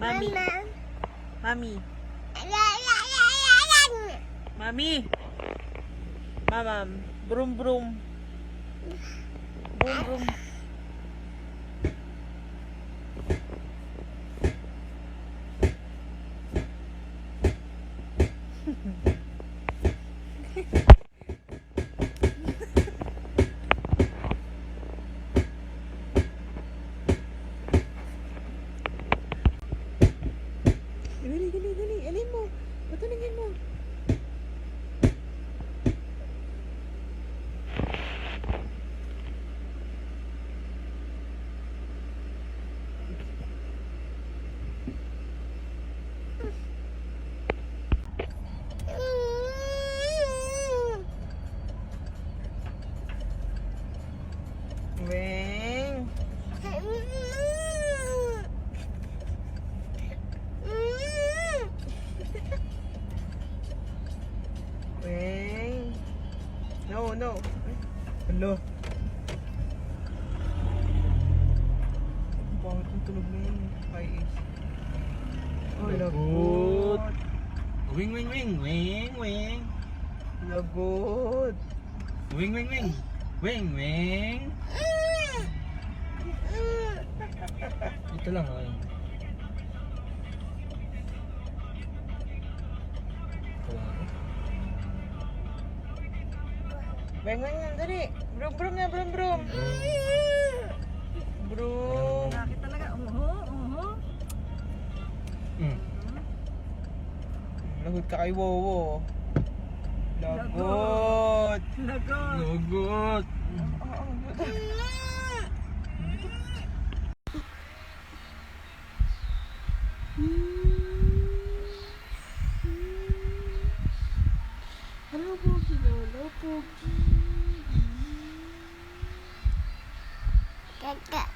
Mami. Mami. Mami. Mamam. Brum brum. Brum brum. Dali. Alin mo? Patuningin mo. Weng. Weng. No. Hello. Bakit ang tunog na yun? Ay, oh, lagot. Wing. Lagot. Wing. Ito lang ay. Weng, dali. Brum na, brum. Brum. Bakit talaga? Lagot ka kay Wowo. Lagot. Lagot. Hello, Pogi. Hello, Pogi. Kakak.